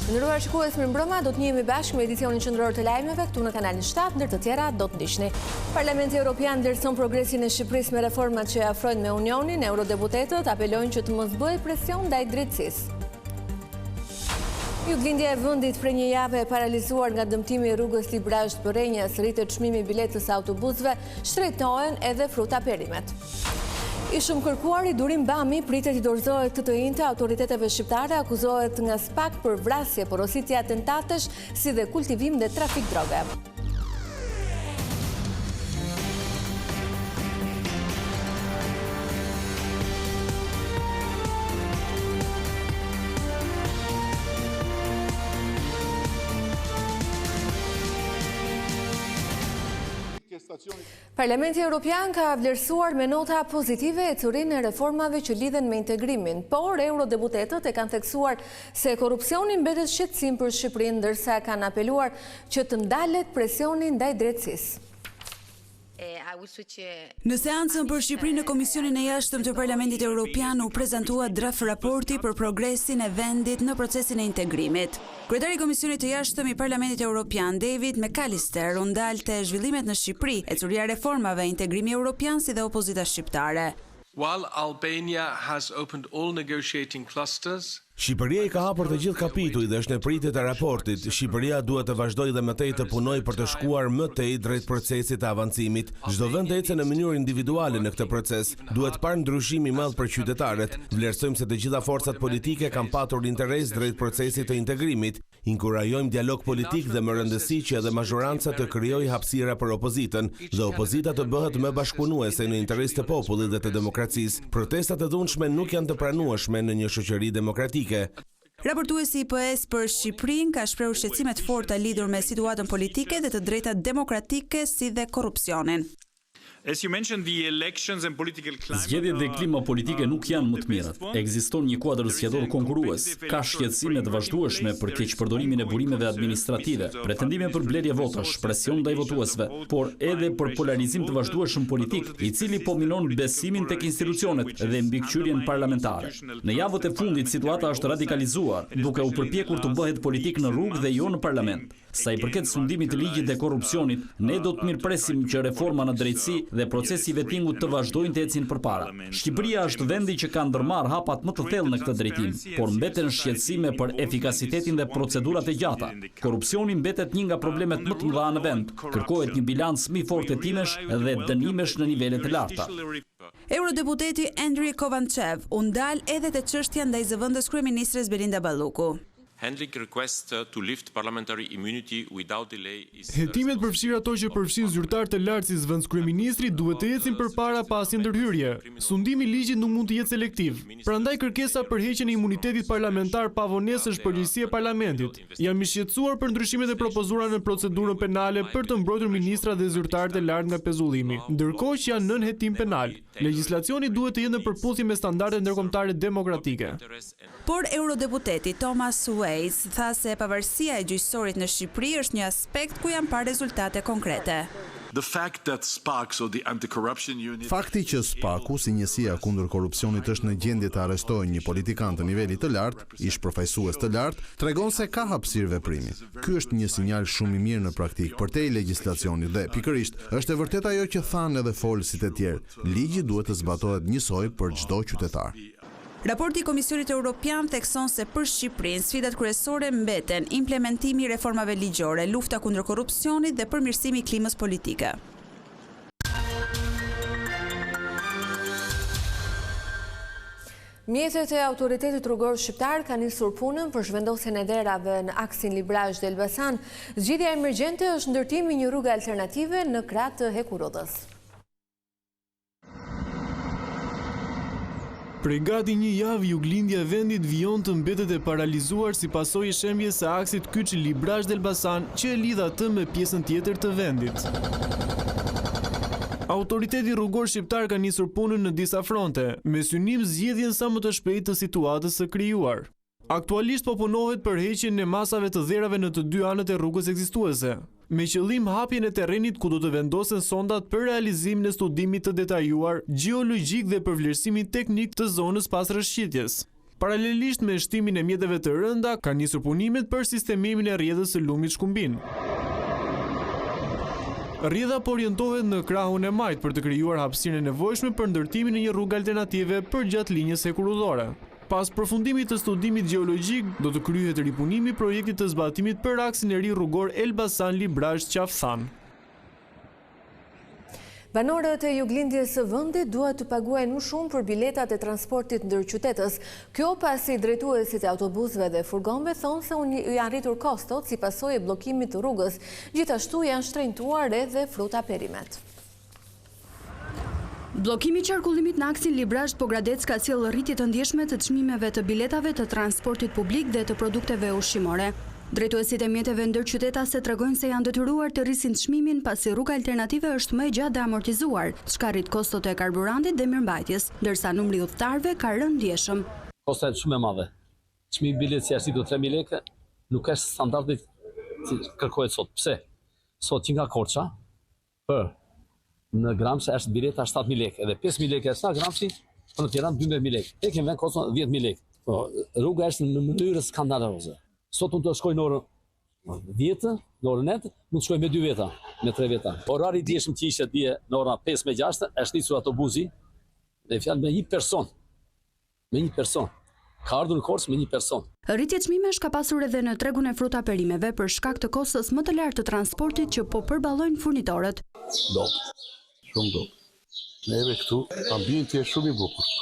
Nderuar shikues, mirëmbrëma, do të njihemi bashkë me edicionin qendror të lajmeve këtu në kanalin 7, ndër të tjera do të ndiqni. Parlamenti Evropian vlerëson progresin e Shqipërisë me reformat që afrojnë me Unionin. Eurodeputetët apelojnë që të mos bëhet presion ndaj drejtësisë. Juglindja e vendit prej një jave e paralizuar nga dëmtimi i rrugës Librazh-Porrinjës, rritet çmimi i biletës së autobusëve, shtrejtohen edhe fruta perimet. I shumë kërkuari Durim Bami pritet i dorëzohet të njëjtë autoriteteve shqiptare, akuzohet nga SPAK për vrasje, porositje atentatesh, si dhe kultivim dhe trafik droge. Parlamenti Evropian ka vlerësuar me nota pozitive ecurinë e reformave që lidhen me integrimin, por eurodeputetët e kanë theksuar se korrupsioni mbetet shqetësim për Shqipërinë, ndërsa kanë apeluar që të ndalet presioni ndaj drejtësisë. Në seancën për Shqipërinë në Komisionin e Jashtëm të Parlamentit Evropian u prezantua draft raporti për progresin e vendit në procesin e integrimit. Kryetari i Komisionit të Jashtëm i Parlamentit Evropian, David McAllister, u ndalte zhvillimet në Shqipëri, ecuria e reformave, integrimi evropian si dhe opozita shqiptare. While Albania has opened all negotiating clusters, Shqipëria i ka hapur të gjithë kapituj dhe është në pritje të raportit. Shqipëria duhet të vazhdojë dhe më tej të punojë për të shkuar më tej drejt procesit të avancimit. Çdo vend ecë në mënyrë individuale në këtë proces. Duhet parë ndryshim i madh për qytetarët. Vlerësojmë se të gjitha forcat politike kanë patur interes drejt procesit të integrimit. Inkurajojmë dialog politik dhe më rëndësi që edhe mazhoranca të krijojë hapësira për opozitën dhe opozita të bëhet më bashkëpunuese në interes të popullit dhe të demokracisë. Protestat e dhunshme nuk janë të pranueshme në një shoqëri demokratike. Raportuesi i PS për Shqipërinë ka shprehur shqetësime të forta lidhur me situatën politike dhe të drejtat demokratike si dhe korrupsionin. Zgjedhjet dhe klima politike nuk janë më të mirat. Ekziston një kuadër zgjedhor konkurrues. Ka shqetësime të vazhdueshme për keqpërdorimin e burimeve administrative, pretendime për blerje votash, presion ndaj votuesve, por edhe për polarizim të vazhdueshëm politik, i cili po minon besimin tek institucionet dhe mbikëqyrjen parlamentare. Në javët e fundit situata është radikalizuar, duke u përpjekur të bëhet politik në rrugë dhe jo në parlament. Sa i përket sundimit të ligjit dhe korrupsionit, ne do të mirëpresim që reforma në drejtësi dhe procesi i vettingut të vazhdojnë të ecin përpara. Shqipëria është vendi që ka ndërmarrë hapat më të thellë në këtë drejtim, por mbeten shqetësime për efikasitetin dhe procedurat e gjata. Korrupsioni mbetet një nga problemet më të mëdha në vend. Kërkohet një bilans më i fortë hetimesh dhe dënimesh në nivele të larta. Eurodeputeti Andriy Kovanchev u ndal edhe te çështja ndaj zëvendës kryeministres Belinda Balluku. Hetimet përfshirë ato që përfshin zyrtar të lartë si zëvendës kryeministri duhet të ecin përpara pasi ndërhyrje. Sundimi i ligjit nuk mund të jetë selektiv. Prandaj kërkesa për heqjen e imunitetit parlamentar pavonesë është përgjegjësia e parlamentit. Jam i shqetësuar për ndryshimet e propozuara në procedurën penale për të mbrojtur ministrat dhe zyrtarët e lartë nga pezullimi, ndërkohë që janë nën hetim penal. Legjislacioni duhet të jetë në përputhje me standardet ndërkombëtare demokratike. Por eurodeputeti Thomas Weiss tha se pavarësia e gjyqësorit në Shqipëri është një aspekt ku janë parë rezultate konkrete. Fakti që SPAK-u, si njësia kundër korrupsionit, është në gjendje të arrestojë një politikan të nivelit të lartë, ish përfaqësues të lartë, tregon se ka hapësirë veprimi. Ky është një sinjal shumë i mirë në praktikë përtej legjislacionit dhe pikërisht është e vërtetë ajo që thanë edhe folësit e tjerë. Ligji duhet të zbatohet njësoj për çdo qytetar. Raporti i Komisionit Evropian thekson se për Shqipërinë sfidat kryesore mbeten implementimi i reformave ligjore, lufta kundër korrupsionit dhe përmirësimi i klimës politike. Mjetet e autoritetit rrugor shqiptar kanë nisur punën për zhvendosjen e derave në aksin Librazh-Elbasan. Zgjidhja emergjente është ndërtimi një rrugë alternative në krah të Hekurodhës. Prej gati një javë, juglindja e vendit vijon të mbetet e paralizuar si pasojë e shembjes së aksit Kyç-Librazh-Elbasan, që e lidh atë me pjesën tjetër të vendit. Autoriteti rrugor shqiptar ka nisur punën në disa fronte, me synim zgjedhjen sa më të shpejtë të situatës së krijuar. Aktualisht po punohet për heqjen e masave të dherave në të dy anët e rrugës ekzistuese, me qëllim hapjen e terrenit ku do të vendosen sondat për realizimin e studimit të detajuar gjeologjik dhe për vlerësimin teknik të zonës pas rrëshqitjes. Paralelisht me shtimin e mjeteve të rënda, ka nisur punimet për sistemimin e rrjedhës së lumit shkumbin. Rrjedha po orientohet në krahun e majt për të krijuar hapësinë e nevojshme për ndërtimin e një rrugë alternative për gjatë linjës hekurudhore. Pas përfundimit të studimit gjeologjik, do të kryhet ripunimi i projektit të zbatimit për aksin e ri rrugor Elbasan-Librazh-Qafsan. Banorët e juglindjes së vendit duhet të paguajnë më shumë për biletat e transportit ndërqytetës. Kjo pasi drejtuesit e autobusëve dhe furgonëve thonë se janë rritur kostot si pasojë e bllokimit të rrugës. Gjithashtu janë shtrenjtuar edhe fruta perimet. Bllokimi i qarkullimit në aksin Librazh-Pogradec ka sjellë rritje të ndjeshme të çmimeve të biletave të transportit publik dhe të produkteve ushqimore. Drejtuesit e mjeteve ndërqytetase tregojnë se janë detyruar të rrisin çmimin pasi rruga alternative është më e gjatë dhe amortizuar, çka rrit kostot e karburantit dhe mirëmbajtjes, ndërsa numri udhëtarëve ka rënë ndjeshëm. Kosta është shumë e madhe. Çmimi i biletës që është 3.000 lekë nuk është standardi që kërkohet sot. Pse? Sot që nga Korça për në Gramsë është bileta 7.000 lekë, edhe 5.000 lekë është në Gramsë, për në Tiranë 12.000 lekë. E kemi vend koston 10.000 lekë. Rruga është në mënyrë skandaloze. Sot unë të shkoj në orën 10, në orën 9, mund të shkoj me 2 veta, me 3 veta. Orari i dieshëm që ishte dje në orën 5 me 6, është nisur autobusi, dhe fjalë me një person. Me një person. Ka ardhur në Korçë me një person. Rritje çmimesh ka pasur edhe në tregun e fruta perimeve për shkak të kostës më të lartë të transportit që po përballojnë furnitorët. Shumë dop. Neve këtu ambienti është shumë i bukur.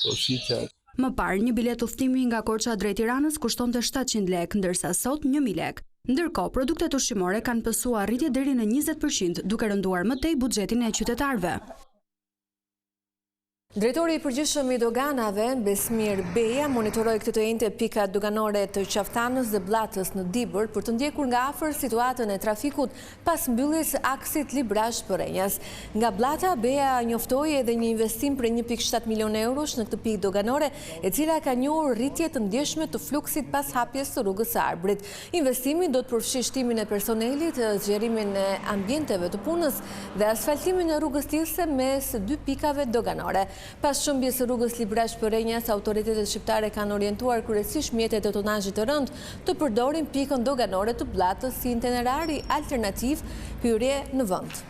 Po shitja. Më parë, një bilet udhtimi nga Korça drejt Tiranës kushtonte 700 lekë, ndërsa sot 1000 lekë. Ndërkohë, produktet ushqimore kanë pësuar rritje deri në 20%, duke rënduar më tej buxhetin e qytetarëve. Drejtori i përgjithshëm i doganave, Besmir Beja, monitoroi këtë të njëjtë pikat doganore të Qaftanës dhe Bllatës në Dibër për të ndjekur nga afër situatën e trafikut pas mbylljes aksit Librazh-Porenjas. Nga Bllata, Beja njoftoi edhe një investim për 1.7 milion eurosh në këtë pikë doganore, e cila ka njohur rritje të ndjeshme të fluksit pas hapjes të rrugës së Arbrit. Investimi do të përfshijë shtimin e personelit, zgjerimin e ambienteve të punës dhe asfaltimin e rrugës Tirse mes dy pikave doganore. Pas shëmbjes së rrugës Librazh-Porenjas, autoritetet shqiptare kanë orientuar kryesisht mjetet e tonazhit të rënd të përdorin pikën doganore të Bllatës si itinerari alternativ hyrje në vend.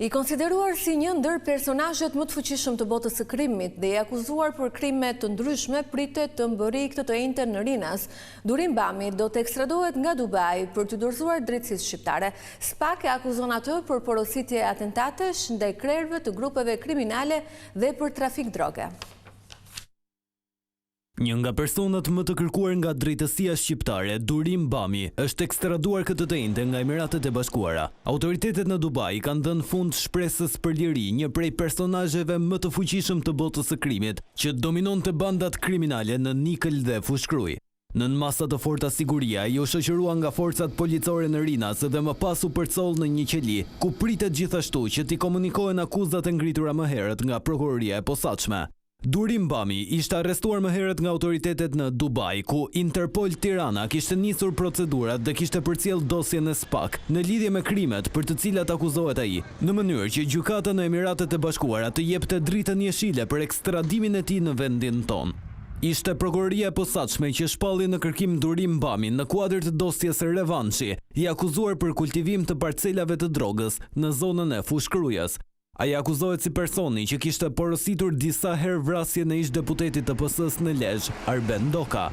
I konsideruar si një ndër personazhet më të fuqishëm të botës së krimit dhe i akuzuar për krime të ndryshme, pritet të mbërrijë këtë të njëjtën në Rinas. Durim Bami do të ekstradohet nga Dubai për të dorëzuar drejtësisë shqiptare. SPAK e akuzon atë për porositje atentatesh ndaj krerëve të grupeve kriminale dhe për trafik droge. Një nga personat më të kërkuar nga drejtësia shqiptare, Durim Bami, është ekstraduar këtë të njëjtën nga Emiratet e Bashkuara. Autoritetet në Dubai kanë dhënë fund shpresës për liri, një prej personazheve më të fuqishëm të botës së krimit, që dominonte bandat kriminale në nikël dhe fushkruj. Nën masa të forta siguria, i u shoqërua nga forcat policore në Rinas dhe më pas u përcoll në një qeli, ku pritet gjithashtu që t'i komunikohen akuzat e ngritura më herët nga prokuroria e posaçme. Durim Bami ishte arrestuar më herët nga autoritetet në Dubai, ku Interpol Tirana kishte nisur procedurat dhe kishte përcjell dosjen e SPAK në lidhje me krimet për të cilat akuzohet ai, në mënyrë që gjykata në Emiratet e Bashkuara të jepte dritën jeshile për ekstradimin e tij në vendin ton. Ishte prokuroria e posaçme që shpalli në kërkim Durim Bamin në kuadër të dosjes Revanshi, i akuzuar për kultivim të parcelave të drogës në zonën e Fushkrujës. Ai akuzohet si personi që kishte porositur disa herë vrasjen e ish-deputetit të PS-s në Lezhë, Arben Doka.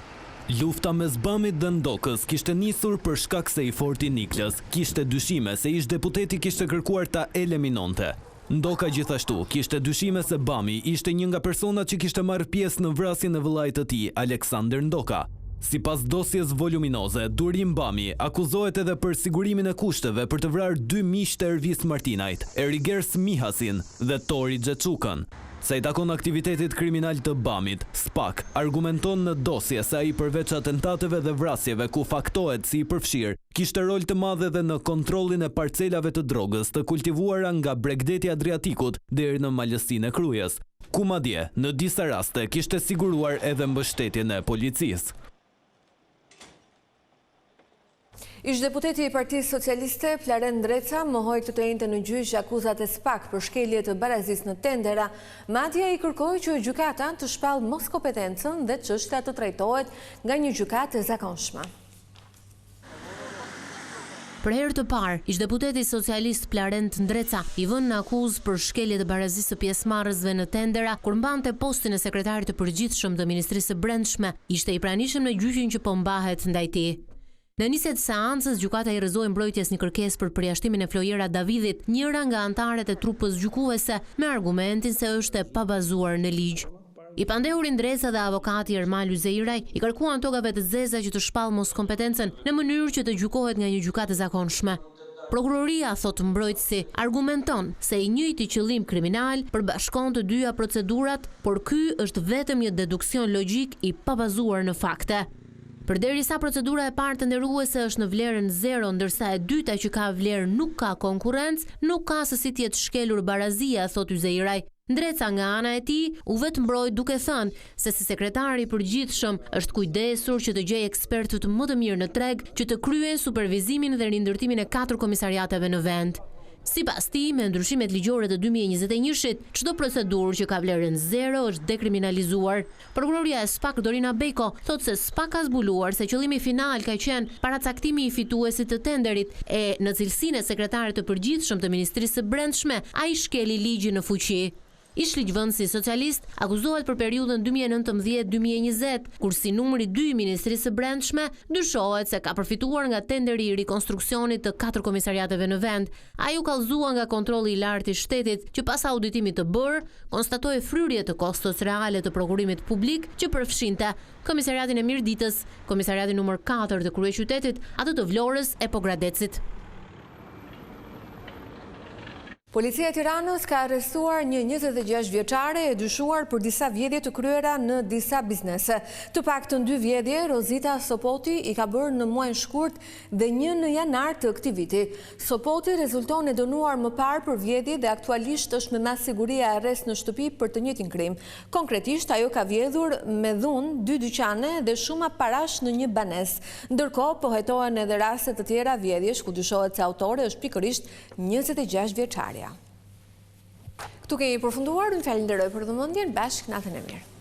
Lufta mes Bamit dhe Ndokës kishte nisur për shkak se i forti Niklës kishte dyshime se ish-deputeti kishte kërkuar ta eliminonte. Ndoka gjithashtu kishte dyshime se Bami ishte një nga personat që kishte marrë pjesë në vrasjen e vëllait të tij, Aleksander Ndoka. Sipas dosjes voluminoze, Durim Bami akuzohet edhe për sigurimin e kushteve për të vrarë 2 miq të Ervis Martinajt, Erigers Mihasin dhe Tori Xhexukën. Sa i takon aktivitetit kriminal të Bamit, SPAK argumenton në dosje se ai përveç atentateve dhe vrasjeve ku faktohet si i përfshirë, kishte rol të madh edhe në kontrollin e parcelave të drogës të kultivuara nga Bregdeti Adriatikut deri në malësinë e Krujës, ku madje në disa raste kishte siguruar edhe mbështetjen e policisë. Ish-deputeti i Partisë Socialiste, Flaren Ndreca, mohoi këtë të njëjtën në gjyq akuzat e SPAK për shkelje të barazisë në tendera, madje i kërkoi që gjykata të shpallë mos kompetencën dhe çështja të trajtohet nga një gjykatë e zakonshme. Për herë të parë, ish-deputeti socialist Flaren Ndreca i vënë në akuzë për shkelje të barazisë së pjesëmarrësve në tendera kur mbante postin e sekretarit të përgjithshëm të Ministrisë së Brendshme, ishte i pranishëm në gjyqin që po mbahet ndaj tij. Në niset seancës, gjykata i rrëzoi mbrojtjes një kërkesë për përjashtimin e Flojera Davidit, njëra nga anëtarët e trupës gjykuese, me argumentin se është e pabazuar në ligj. I pandehuri Ndreca dhe avokati Ermal Uzeiraj i kërkuan tokave të zeza që të shpallë mos kompetencën në mënyrë që të gjykohet nga një gjykatë e zakonshme. Prokuroria, thot mbrojtësi, argumenton se i njëjti qëllim kriminal përbashkon të dyja procedurat, por ky është vetëm një deduksion logjik i pabazuar në fakte. Përderisa procedura e parë të nderuese është në vlerën 0, ndërsa e dyta që ka vlerë nuk ka konkurrencë, nuk ka se si tjetë shkelur barazia, thot Uzeiraj. Ndreca nga ana e tij u vetë mbrojt duke thënë se si sekretari i përgjithshëm është kujdesur që të gjejë ekspertët më të mirë në treg që të kryejnë supervizimin dhe rindërtimin e 4 komisariateve në vend. Sipas tij, me ndryshimet ligjore të 2021-shit, çdo procedurë që ka vlerën 0 është dekriminalizuar. Prokuroria e SPAK Dorina Beko thot se SPAK ka zbuluar se qëllimi final ka qenë paracaktimi i fituesit të tenderit e në cilësinë e sekretarit të përgjithshëm të Ministrisë së Brendshme, ai shkeli ligjin në fuqi. Ish-ligjvënësi socialist akuzohet për periudhën 2019-2020, kur si numri 2 i Ministrisë së Brendshme dyshohet se ka përfituar nga tenderi i rikonstruksionit të 4 komisariateve në vend. Ai u kallëzua nga kontrolli i lartë i shtetit, që pas auditimit të bërë, konstatoi fryrje të kostos reale të prokurimit publik që përfshinte Komisariatin e Mirditës, Komisariatin numër 4 të kryeqytetit, atë të Vlorës e Pogradecit. Policia e Tiranës ka arrestuar një 26 vjeçare e dyshuar për disa vjedhje të kryera në disa biznese. Të paktën 2 vjedhje, Rozita Sopoti i ka bërë në muajin shkurt dhe një në janar të këtij viti. Sopoti rezulton e dënuar më parë për vjedhje dhe aktualisht është me mas siguria arrest në shtëpi për të njëjtin krim. Konkretisht, ajo ka vjedhur me dhunë 2 dyqane dhe shuma parash në një banesë. Ndërkohë, po hetohen edhe raste të tjera vjedhjesh ku dyshohet se autori është pikërisht 26 vjeçare. Këtu kemi përfunduar, unë falenderoj për vëmendjen, bashkë natën e mirë.